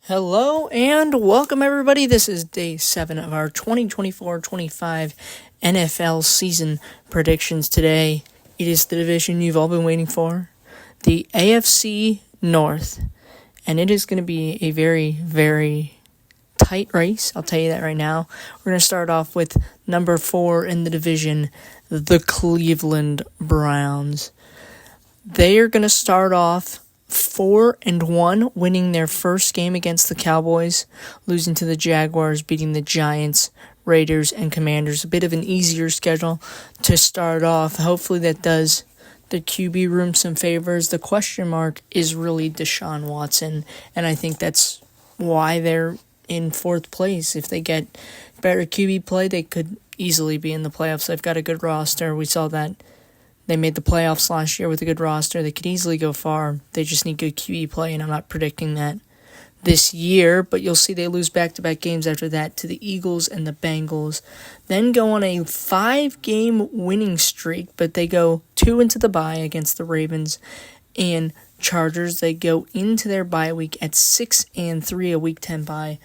Hello and welcome everybody. This is day 7 of our 2024-25 NFL season predictions today. It is the division you've all been waiting for, the AFC North, and it is going to be a very, very tight race. I'll tell you that right now. We're going to start off with number 4 in the division, the Cleveland Browns. They are going to start off 4-1, winning their first game against the Cowboys, losing to the Jaguars, beating the Giants, Raiders, and Commanders. A bit of an easier schedule to start off. Hopefully that does the QB room some favors. The question mark is really Deshaun Watson, and I think that's why they're in 4th place. If they get better QB play, they could easily be in the playoffs. They've got a good roster. We saw that. They made the playoffs last year with a good roster. They could easily go far. They just need good QB play, and I'm not predicting that this year. But you'll see they lose back-to-back games after that to the Eagles and the Bengals. Then go on a 5-game winning streak, but they go 2 into the bye against the Ravens and Chargers. They go into their bye week at 6-3, a Week 10 bye,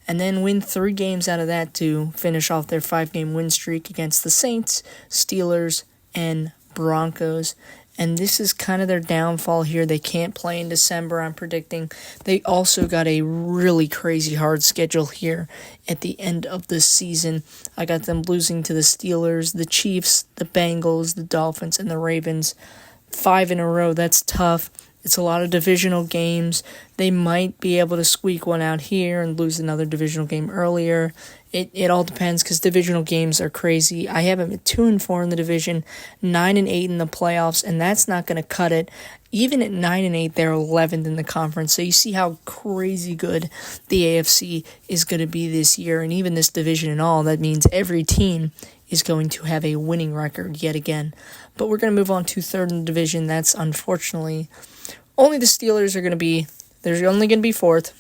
and then win 3 games out of that to finish off their 5-game win streak against the Saints, Steelers, and Broncos. And this is kind of their downfall here. They can't play in December, I'm predicting. They also got a really crazy hard schedule here at the end of the season. I got them losing to the Steelers, the Chiefs, the Bengals, the Dolphins, and the Ravens. 5 in a row, that's tough. It's a lot of divisional games. They might be able to squeak one out here and lose another divisional game earlier. It all depends because divisional games are crazy. I have them at 2-4 in the division, 9-8 in the playoffs, and that's not going to cut it. Even at 9-8, they're 11th in the conference. So you see how crazy good the AFC is going to be this year, and even this division and all. That means every team is going to have a winning record yet again. But we're going to move on to 3rd in the division. That's unfortunately only the Steelers are going to be. They're only going to be 4th.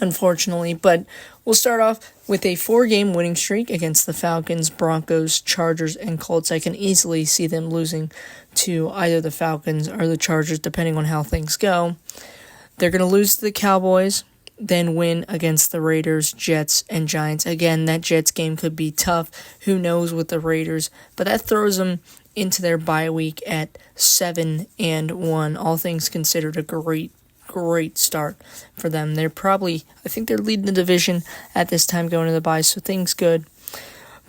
Unfortunately, but we'll start off with a 4-game winning streak against the Falcons, Broncos, Chargers, and Colts. I can easily see them losing to either the Falcons or the Chargers, depending on how things go. They're going to lose to the Cowboys, then win against the Raiders, Jets, and Giants. Again, that Jets game could be tough. Who knows with the Raiders? But that throws them into their bye week at 7-1. All things considered, a great start for them. I think they're leading the division at this time going to the bye, so things good.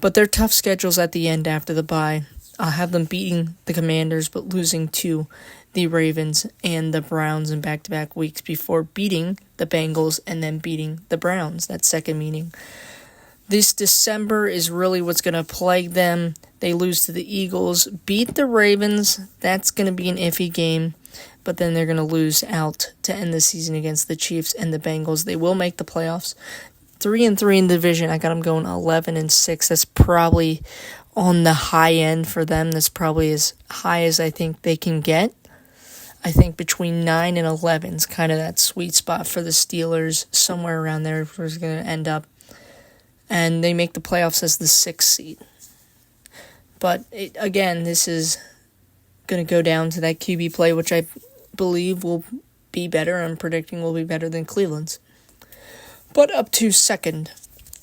But they're tough schedules at the end after the bye. I'll have them beating the Commanders, but losing to the Ravens and the Browns in back-to-back weeks before beating the Bengals and then beating the Browns, that second meeting. This December is really what's going to plague them. They lose to the Eagles, beat the Ravens. That's going to be an iffy game. But then they're going to lose out to end the season against the Chiefs and the Bengals. They will make the playoffs. 3-3 in the division. I got them going 11-6. That's probably on the high end for them. That's probably as high as I think they can get. I think between 9 and 11 is kind of that sweet spot for the Steelers. Somewhere around there is where it's going to end up. And they make the playoffs as the 6th seed. But again, this is going to go down to that QB play, which I believe will be better. I'm predicting will be better than Cleveland's. But up to 2nd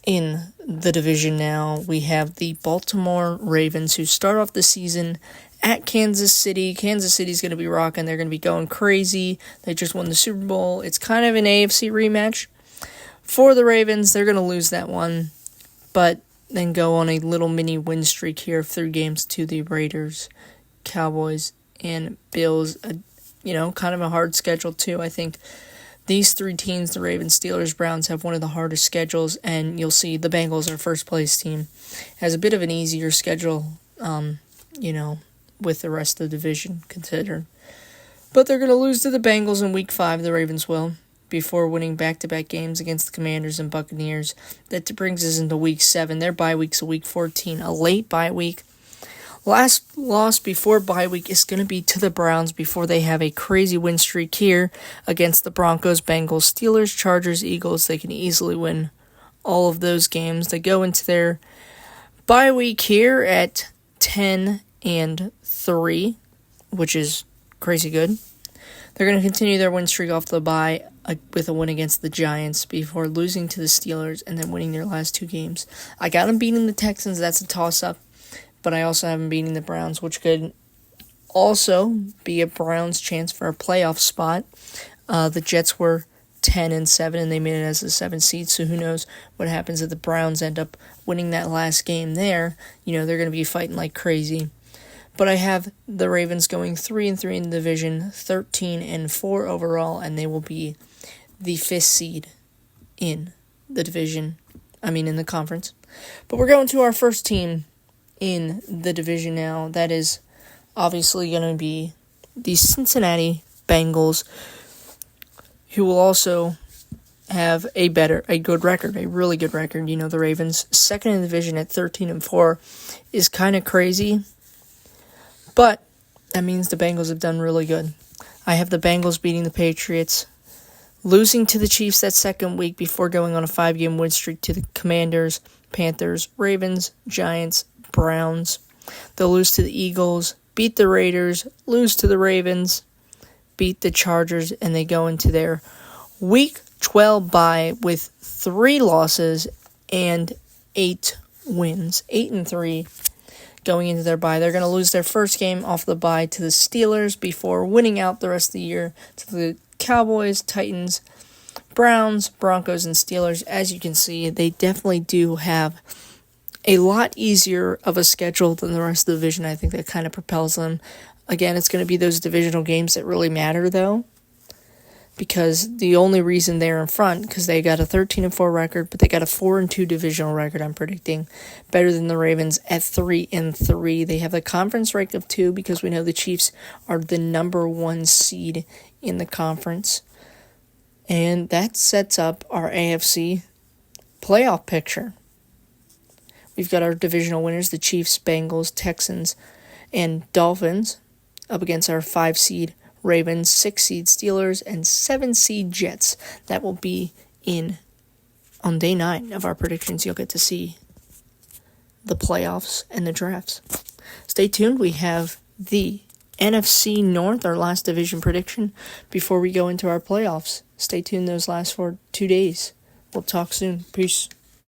in the division now, we have the Baltimore Ravens, who start off the season at Kansas City. Kansas City's going to be rocking. They're going to be going crazy. They just won the Super Bowl. It's kind of an AFC rematch for the Ravens. They're going to lose that one, but then go on a little mini win streak here of 3 games to the Raiders, Cowboys, and Bills. Kind of a hard schedule too. I think these 3 teams, the Ravens, Steelers, Browns, have one of the hardest schedules, and you'll see the Bengals, our first place team, has a bit of an easier schedule, with the rest of the division considered. But they're going to lose to the Bengals in Week 5, the Ravens will, before winning back-to-back games against the Commanders and Buccaneers. That brings us into Week 7. Their bye week's a Week 14, a late bye week. Last loss before bye week is going to be to the Browns before they have a crazy win streak here against the Broncos, Bengals, Steelers, Chargers, Eagles. They can easily win all of those games. They go into their bye week here at 10-3, which is crazy good. They're going to continue their win streak off the bye with a win against the Giants before losing to the Steelers and then winning their last 2 games. I got them beating the Texans. That's a toss-up. But I also have them beating the Browns, which could also be a Browns chance for a playoff spot. The Jets were 10-7, and they made it as a 7th seed, so who knows what happens if the Browns end up winning that last game there. They're going to be fighting like crazy. But I have the Ravens going 3-3 in the division, 13-4 overall, and they will be the 5th seed in the division. In the conference. But we're going to our first team in the division now. That is obviously going to be the Cincinnati Bengals, who will also have a good record, a really good record. The Ravens, second in the division at 13-4 is kind of crazy, but that means the Bengals have done really good. I have the Bengals beating the Patriots, losing to the Chiefs that second week before going on a 5-game win streak to the Commanders, Panthers, Ravens, Giants, Browns. They'll lose to the Eagles, beat the Raiders, lose to the Ravens, beat the Chargers, and they go into their Week 12 bye with 3 losses and 8 wins. 8-3 going into their bye. They're going to lose their first game off the bye to the Steelers before winning out the rest of the year to the Cowboys, Titans, Browns, Broncos, and Steelers. As you can see, they definitely do have a lot easier of a schedule than the rest of the division. I think that kind of propels them. Again, it's going to be those divisional games that really matter, though, because the only reason they're in front, because they got a 13-4 record, but they got a 4-2 divisional record, I'm predicting, better than the Ravens at 3-3. They have a conference rank of 2 because we know the Chiefs are the number 1 seed in the conference. And that sets up our AFC playoff picture. We've got our divisional winners, the Chiefs, Bengals, Texans, and Dolphins, up against our 5-seed Ravens, 6-seed Steelers, and 7-seed Jets. That will be on day 9 of our predictions. You'll get to see the playoffs and the drafts. Stay tuned. We have the NFC North, our last division prediction, before we go into our playoffs. Stay tuned those last 2 days. We'll talk soon. Peace.